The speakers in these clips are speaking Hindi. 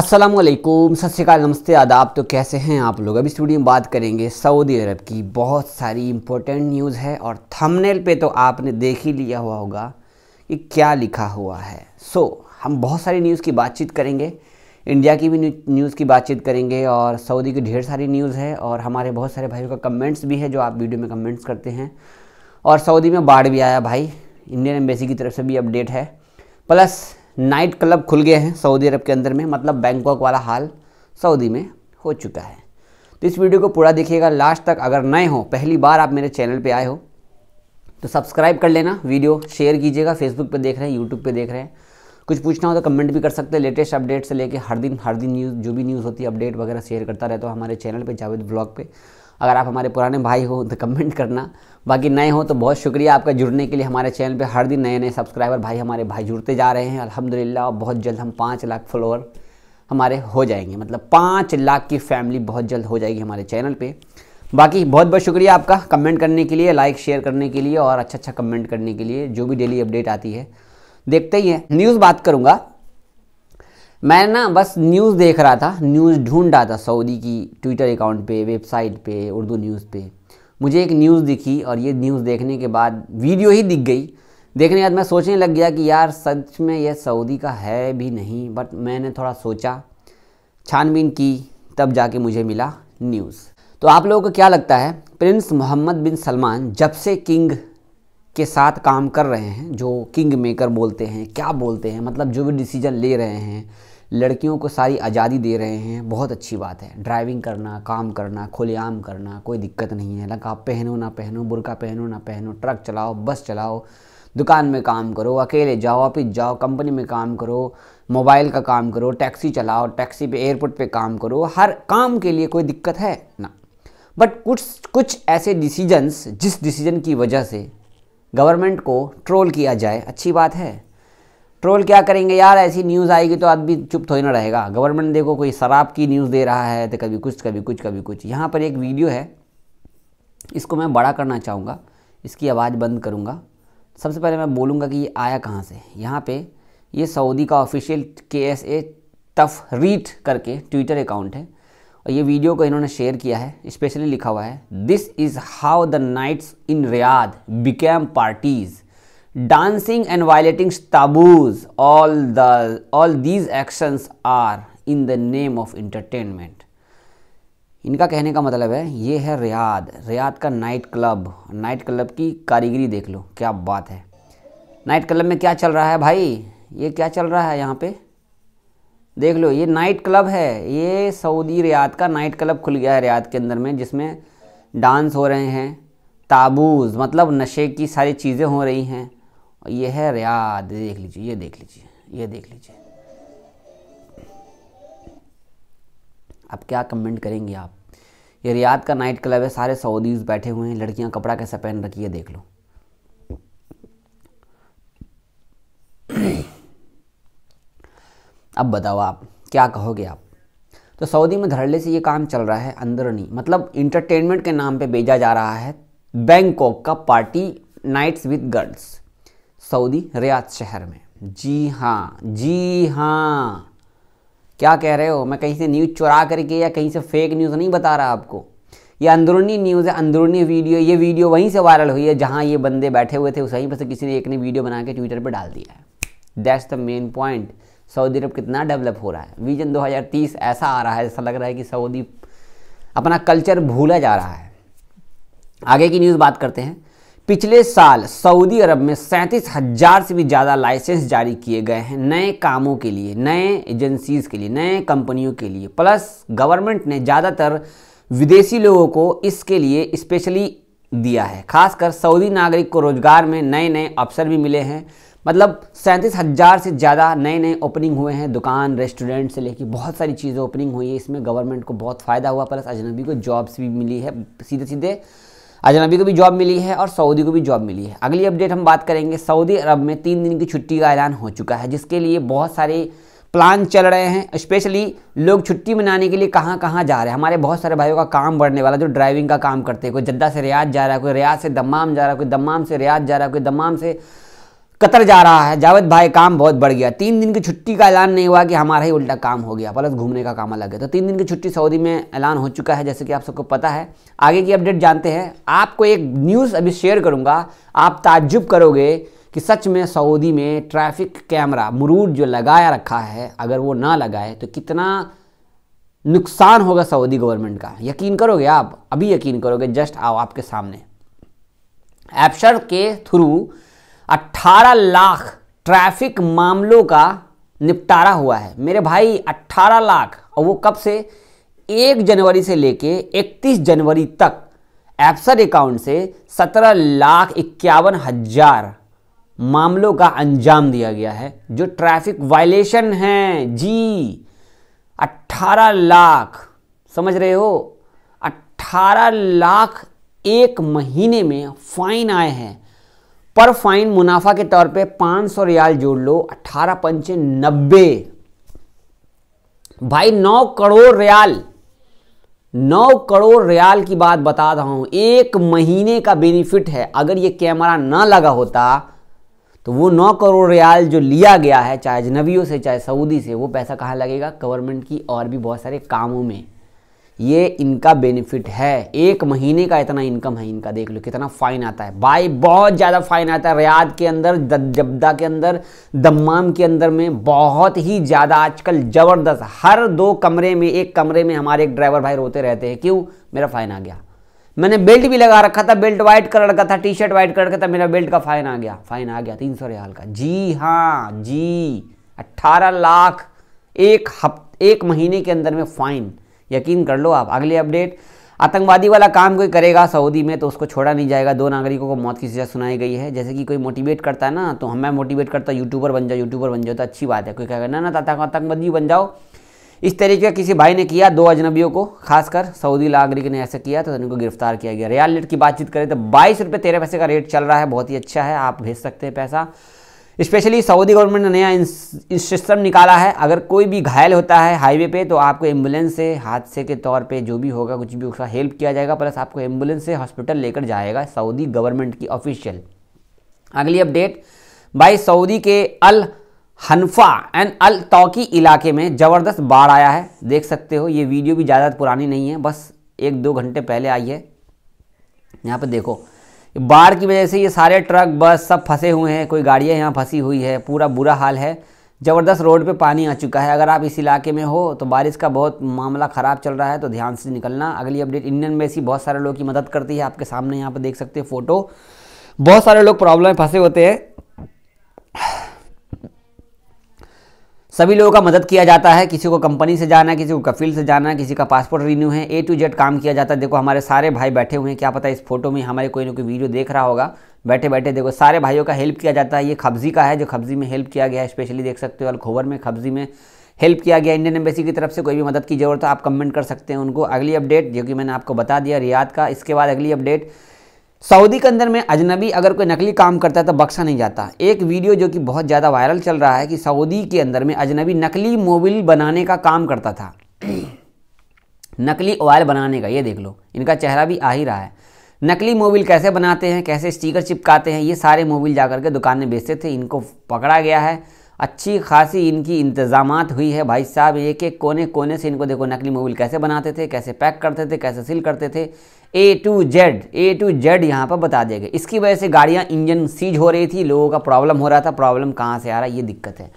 अस्सलामुअलैकुम, सत श्री अकाल, नमस्ते, आदाब। तो कैसे हैं आप लोग। अभी इस वीडियो में बात करेंगे सऊदी अरब की। बहुत सारी इंपॉर्टेंट न्यूज़ है और थंबनेल पे तो आपने देख ही लिया हुआ होगा कि क्या लिखा हुआ है। हम बहुत सारी न्यूज़ की बातचीत करेंगे, इंडिया की भी न्यूज़ की बातचीत करेंगे और सऊदी की ढेर सारी न्यूज़ है और हमारे बहुत सारे भाइयों का कमेंट्स भी है जो आप वीडियो में कमेंट्स करते हैं। और सऊदी में बाढ़ भी आया भाई, इंडियन एम्बेसी की तरफ से भी अपडेट है। प्लस नाइट क्लब खुल गए हैं सऊदी अरब के अंदर में, मतलब बैंकॉक वाला हाल सऊदी में हो चुका है। तो इस वीडियो को पूरा देखिएगा लास्ट तक। अगर नए हो, पहली बार आप मेरे चैनल पे आए हो तो सब्सक्राइब कर लेना, वीडियो शेयर कीजिएगा। फेसबुक पे देख रहे हैं, यूट्यूब पे देख रहे हैं, कुछ पूछना हो तो कमेंट भी कर सकते हैं। लेटेस्ट अपडेट से लेके हर दिन न्यूज़, जो भी न्यूज़ होती है अपडेट वगैरह शेयर करता रहता हूँ हमारे चैनल पर जावेद ब्लॉग पे। अगर आप हमारे पुराने भाई हो तो कमेंट करना, बाकी नए हो तो बहुत शुक्रिया आपका जुड़ने के लिए। हमारे चैनल पे हर दिन नए नए सब्सक्राइबर हमारे भाई जुड़ते जा रहे हैं अल्हम्दुलिल्लाह। और बहुत जल्द हम 5 लाख फॉलोअर हमारे हो जाएंगे, मतलब 5 लाख की फैमिली बहुत जल्द हो जाएगी हमारे चैनल पे। बाकी बहुत बहुत शुक्रिया आपका कमेंट करने के लिए, लाइक शेयर करने के लिए और अच्छा कमेंट करने के लिए। जो भी डेली अपडेट आती है देखते ही हैं। न्यूज़ बात करूँगा मैं ना, बस न्यूज़ देख रहा था, न्यूज़ ढूंढ रहा था सऊदी की ट्विटर अकाउंट पे, वेबसाइट पे, उर्दू न्यूज़ पे। मुझे एक न्यूज़ दिखी और ये न्यूज़ देखने के बाद वीडियो ही दिख गई। देखने के बाद मैं सोचने लग गया कि यार सच में ये सऊदी का है भी नहीं, बट मैंने थोड़ा सोचा, छानबीन की, तब जाके मुझे मिला न्यूज़। तो आप लोगों को क्या लगता है, प्रिंस मोहम्मद बिन सलमान जब से किंग के साथ काम कर रहे हैं, जो किंग मेकर बोलते हैं, क्या बोलते हैं, मतलब जो भी डिसीजन ले रहे हैं, लड़कियों को सारी आज़ादी दे रहे हैं, बहुत अच्छी बात है। ड्राइविंग करना, काम करना, खुलेआम करना, कोई दिक्कत नहीं है। नकाब पहनो ना पहनो, बुर्का पहनो ना पहनो, ट्रक चलाओ, बस चलाओ, दुकान में काम करो, अकेले जाओ, ऑफिस जाओ, कंपनी में काम करो, मोबाइल का काम करो, टैक्सी चलाओ, टैक्सी पे, एयरपोर्ट पे काम करो, हर काम के लिए कोई दिक्कत है ना। बट कुछ ऐसे डिसीजंस, जिस डिसीजन की वजह से गवर्नमेंट को ट्रोल किया जाए, अच्छी बात है। ट्रोल क्या करेंगे यार, ऐसी न्यूज़ आएगी तो आदमी चुप थोड़ी ना रहेगा। गवर्नमेंट देखो कोई शराब की न्यूज़ दे रहा है तो कभी कुछ कभी कुछ कभी कुछ। यहाँ पर एक वीडियो है, इसको मैं बड़ा करना चाहूँगा, इसकी आवाज़ बंद करूँगा। सबसे पहले मैं बोलूँगा कि ये आया कहाँ से। यहाँ पे ये सऊदी का ऑफिशियल KSA तफरीट करके ट्विटर अकाउंट है और ये वीडियो को इन्होंने शेयर किया है। स्पेशली लिखा हुआ है, this is how the nights in Riyadh became parties, dancing and violating taboos, all these actions are in the name of entertainment। इनका कहने का मतलब है ये है रियाद का नाइट क्लब की कारीगरी देख लो, क्या बात है। नाइट क्लब में क्या चल रहा है भाई, ये क्या चल रहा है यहाँ पे देख लो, ये नाइट क्लब है। ये सऊदी रियाद का नाइट क्लब खुल गया है रियाद के अंदर में, जिसमें डांस हो रहे हैं, ताबूज मतलब नशे की सारी चीज़ें हो रही हैं। ये है रियाद, देख लीजिए, ये देख लीजिए, ये देख लीजिए। अब क्या कमेंट करेंगे आप। ये रियाद का नाइट क्लब है, सारे सऊदीज बैठे हुए हैं, लड़कियां कपड़ा कैसा पहन रखी है देख लो। अब बताओ आप क्या कहोगे आप। तो सऊदी में धड़ल्ले से ये काम चल रहा है अंदरूनी, मतलब इंटरटेनमेंट के नाम पे भेजा जा रहा है बैंकॉक का party nights with girls Saudi Riyadh शहर में। जी हाँ, क्या कह रहे हो। मैं कहीं से न्यूज़ चुरा करके या कहीं से फेक न्यूज़ नहीं बता रहा आपको, ये अंदरूनी न्यूज़ है, अंदरूनी वीडियो। ये वीडियो वहीं से वायरल हुई है जहाँ ये बंदे बैठे हुए थे, वहीं पर से किसी ने एक ने वीडियो बना के ट्विटर पर डाल दिया है। That's the main point. सऊदी अरब कितना डेवलप हो रहा है। विजन 2030 ऐसा आ रहा है, ऐसा लग रहा है कि सऊदी अपना कल्चर भूला जा रहा है। आगे की न्यूज़ बात करते हैं। पिछले साल सऊदी अरब में 37,000 से भी ज़्यादा लाइसेंस जारी किए गए हैं नए कामों के लिए, नए एजेंसीज़ के लिए, नए कंपनियों के लिए। प्लस गवर्नमेंट ने ज़्यादातर विदेशी लोगों को इसके लिए स्पेशली दिया है। खासकर सऊदी नागरिक को रोज़गार में नए नए अवसर भी मिले हैं। मतलब 37,000 से ज़्यादा नए नए ओपनिंग हुए हैं, दुकान, रेस्टोरेंट से लेकर बहुत सारी चीज़ें ओपनिंग हुई है। इसमें गवर्नमेंट को बहुत फ़ायदा हुआ। प्लस अजनबी को जॉब्स भी मिली है, सीधे अजनबी को भी जॉब मिली है और सऊदी को भी जॉब मिली है। अगली अपडेट हम बात करेंगे, सऊदी अरब में 3 दिन की छुट्टी का ऐलान हो चुका है, जिसके लिए बहुत सारे प्लान चल रहे हैं। स्पेशली लोग छुट्टी मनाने के लिए कहाँ कहाँ जा रहे हैं। हमारे बहुत सारे भाइयों का काम बढ़ने वाला, जो ड्राइविंग का काम करते हैं। कोई जद्दा से रियाद जा रहा है, कोई रियाद से दम्माम जा रहा है, कोई दम्माम से रियाद जा रहा है, कोई दम्माम से कतर जा रहा है। जावेद भाई काम बहुत बढ़ गया, 3 दिन की छुट्टी का ऐलान नहीं हुआ कि हमारा ही उल्टा काम हो गया, प्लस घूमने का काम अलग है। तो 3 दिन की छुट्टी सऊदी में ऐलान हो चुका है, जैसे कि आप सबको पता है। आगे की अपडेट जानते हैं। आपको एक न्यूज़ अभी शेयर करूंगा, आप ताज्जुब करोगे कि सच में सऊदी में ट्रैफिक कैमरा मुरूर जो लगाया रखा है, अगर वो ना लगाए तो कितना नुकसान होगा सऊदी गवर्नमेंट का। यकीन करोगे आप? अभी यकीन करोगे। जस्ट आओ आपके सामने। एब्शर के थ्रू 18 लाख ट्रैफिक मामलों का निपटारा हुआ है मेरे भाई। 18 लाख, और वो कब से? 1 जनवरी से लेके 31 जनवरी तक एब्सर अकाउंट से 17,51,000 मामलों का अंजाम दिया गया है जो ट्रैफिक वायलेशन हैं जी। 18 लाख, समझ रहे हो? 18 लाख एक महीने में फाइन आए हैं। पर फाइन मुनाफा के तौर पे 500 रियाल जोड़ लो, 18 पंचे 90 भाई, 9 करोड़ रियाल। 9 करोड़ रियाल की बात बता रहा हूं, एक महीने का बेनिफिट है। अगर ये कैमरा ना लगा होता तो वो 9 करोड़ रियाल जो लिया गया है, चाहे अजनबियों से चाहे सऊदी से, वो पैसा कहाँ लगेगा? गवर्नमेंट की और भी बहुत सारे कामों में। ये इनका बेनिफिट है। एक महीने का इतना इनकम है इनका। देख लो कितना फाइन आता है भाई, बहुत ज़्यादा फाइन आता है। रियाद के अंदर, जब्दा के अंदर, दम्माम के अंदर में बहुत ही ज़्यादा आजकल ज़बरदस्त। हर 2 कमरे में, एक कमरे में हमारे एक ड्राइवर भाई रोते रहते हैं, क्यों? मेरा फ़ाइन आ गया। मैंने बेल्ट भी लगा रखा था, बेल्ट वाइट कलर का था, टी शर्ट वाइट कलर का था, मेरा बेल्ट का फ़ाइन आ गया। फ़ाइन आ गया 300 रियाल का। जी हाँ जी, 18 लाख एक महीने के अंदर में फ़ाइन। यकीन कर लो आप। अगली अपडेट, आतंकवादी वाला काम कोई करेगा सऊदी में तो उसको छोड़ा नहीं जाएगा। 2 नागरिकों को मौत की सजा सुनाई गई है। जैसे कि कोई मोटिवेट करता है ना, तो मैं मोटिवेट करता यूट्यूबर बन जाओ तो अच्छी बात है। कोई कहेगा ना आतंकवादी बन जाओ, इस तरीके का किसी भाई ने किया। 2 अजनबियों को, खासकर सऊदी नागरिक ने ऐसा किया तो उनको गिरफ्तार किया गया। रियाल रेट की बातचीत करें तो 22 रुपये 13 पैसे का रेट चल रहा है, बहुत ही अच्छा है। आप भेज सकते हैं पैसा। स्पेशली सऊदी गवर्नमेंट ने नया सिस्टम निकाला है। अगर कोई भी घायल होता है हाईवे पे तो आपको एम्बुलेंस से, हादसे के तौर पे जो भी होगा, कुछ भी उसका हेल्प किया जाएगा, प्लस आपको एम्बुलेंस से हॉस्पिटल लेकर जाएगा सऊदी गवर्नमेंट की ऑफिशियल। अगली अपडेट भाई, सऊदी के अल हनफा एंड अल तौकी इलाके में ज़बरदस्त बाढ़ आया है। देख सकते हो, ये वीडियो भी ज़्यादा पुरानी नहीं है, बस 1-2 घंटे पहले आई है। यहाँ पर देखो, बाढ़ की वजह से ये सारे ट्रक बस सब फंसे हुए हैं, कोई गाड़ियाँ यहाँ फंसी हुई है, पूरा बुरा हाल है। ज़बरदस्त रोड पे पानी आ चुका है। अगर आप इस इलाके में हो तो बारिश का बहुत मामला ख़राब चल रहा है, तो ध्यान से निकलना। अगली अपडेट, इंडियन एम्बेसी बहुत सारे लोगों की मदद करती है। आपके सामने यहाँ पर देख सकते हैं फ़ोटो, बहुत सारे लोग प्रॉब्लम में फंसे होते हैं, सभी लोगों का मदद किया जाता है। किसी को कंपनी से जाना है, किसी को कफील से जाना है, किसी का पासपोर्ट रिन्यू है, A to Z काम किया जाता है। देखो हमारे सारे भाई बैठे हुए हैं, क्या पता इस फोटो में हमारे कोई ना कोई वीडियो देख रहा होगा। बैठे बैठे देखो सारे भाइयों का हेल्प किया जाता है। ये खब्जी का है, जो खब्जी में हेल्प किया गया है, स्पेशली देख सकते हो अलखोबर में खब्जी में हेल्प किया गया। इंडियन एम्बेसी की तरफ से कोई भी मदद की जरूरत है आप कमेंट कर सकते हैं उनको। अगली अपडेट जो कि मैंने आपको बता दिया रियाद का। इसके बाद अगली अपडेट, सऊदी के अंदर में अजनबी अगर कोई नकली काम करता है तो बख्शा नहीं जाता। एक वीडियो जो कि बहुत ज़्यादा वायरल चल रहा है कि सऊदी के अंदर में अजनबी नकली मोबिल बनाने का काम करता था, नकली ऑयल बनाने का। ये देख लो, इनका चेहरा भी आ ही रहा है। नकली मोबिल कैसे बनाते हैं, कैसे स्टिकर चिपकाते हैं, ये सारे मोबिल जा करके दुकान में बेचते थे। इनको पकड़ा गया है, अच्छी खासी इनकी इंतजामात हुई है भाई साहब। एक एक कोने कोने से इनको देखो नकली मोबिल कैसे बनाते थे, कैसे पैक करते थे, कैसे सील करते थे। A to Z यहाँ पर बता दिया गया। इसकी वजह से गाड़ियाँ इंजन सीज हो रही थी, लोगों का प्रॉब्लम हो रहा था। प्रॉब्लम कहाँ से आ रहा है, ये दिक्कत है।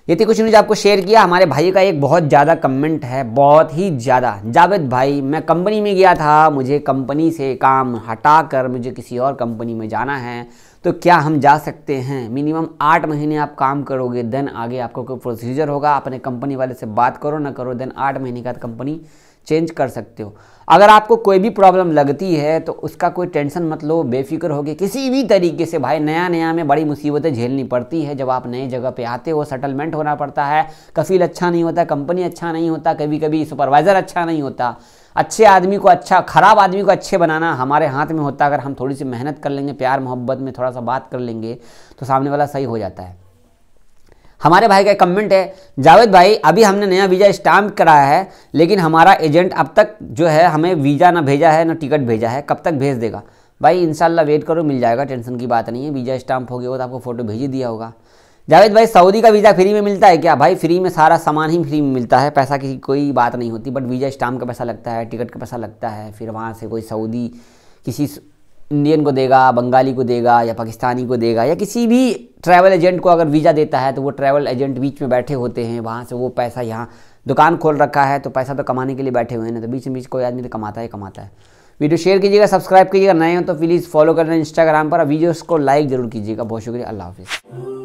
ये थी कुछ न्यूज़ आपको शेयर किया। हमारे भाई का एक बहुत ज़्यादा कमेंट है, बहुत ही ज़्यादा। जावेद भाई, मैं कंपनी में गया था, मुझे कंपनी से काम हटा कर मुझे किसी और कंपनी में जाना है, तो क्या हम जा सकते हैं? मिनिमम 8 महीने आप काम करोगे, देन आगे आपको कोई प्रोसीजर होगा। अपने कंपनी वाले से बात करो ना करो, देन 8 महीने का कंपनी चेंज कर सकते हो। अगर आपको कोई भी प्रॉब्लम लगती है तो उसका कोई टेंशन मत लो, बेफिक्र होगे किसी भी तरीके से। भाई नया में बड़ी मुसीबतें झेलनी पड़ती है। जब आप नए जगह पे आते हो, सेटलमेंट होना पड़ता है, कफील अच्छा नहीं होता, कंपनी अच्छा नहीं होता, कभी कभी सुपरवाइज़र अच्छा नहीं होता। अच्छे आदमी को अच्छा, खराब आदमी को अच्छे बनाना हमारे हाथ में होता है। अगर हम थोड़ी सी मेहनत कर लेंगे, प्यार मोहब्बत में थोड़ा सा बात कर लेंगे तो सामने वाला सही हो जाता है। हमारे भाई का कमेंट है, जावेद भाई अभी हमने नया वीज़ा स्टाम्प कराया है, लेकिन हमारा एजेंट अब तक जो है हमें वीज़ा ना भेजा है ना टिकट भेजा है, कब तक भेज देगा? भाई इंशाल्लाह वेट करो, मिल जाएगा, टेंशन की बात नहीं है। वीज़ा स्टाम्प हो गया हो तो आपको फ़ोटो भेज ही दिया होगा। जावेद भाई सऊदी का वीज़ा फ्री में मिलता है क्या? भाई फ्री में सारा सामान ही फ्री में मिलता है, पैसा की कोई बात नहीं होती, बट वीज़ा स्टाम्प का पैसा लगता है, टिकट का पैसा लगता है। फिर वहाँ से कोई सऊदी किसी इंडियन को देगा, बंगाली को देगा या पाकिस्तानी को देगा या किसी भी ट्रैवल एजेंट को अगर वीज़ा देता है तो वो ट्रैवल एजेंट बीच में बैठे होते हैं, वहाँ से वो पैसा, यहाँ दुकान खोल रखा है तो पैसा तो कमाने के लिए बैठे हुए हैं ना, तो बीच में बीच कोई आदमी तो कमाता है कमाता है। वीडियो शेयर कीजिएगा, सब्सक्राइब कीजिएगा, नए हो तो प्लीज़ फॉलो करना इंस्टाग्राम पर, वीडियोस को लाइक जरूर कीजिएगा। बहुत शुक्रिया, अल्लाह हाफिज़।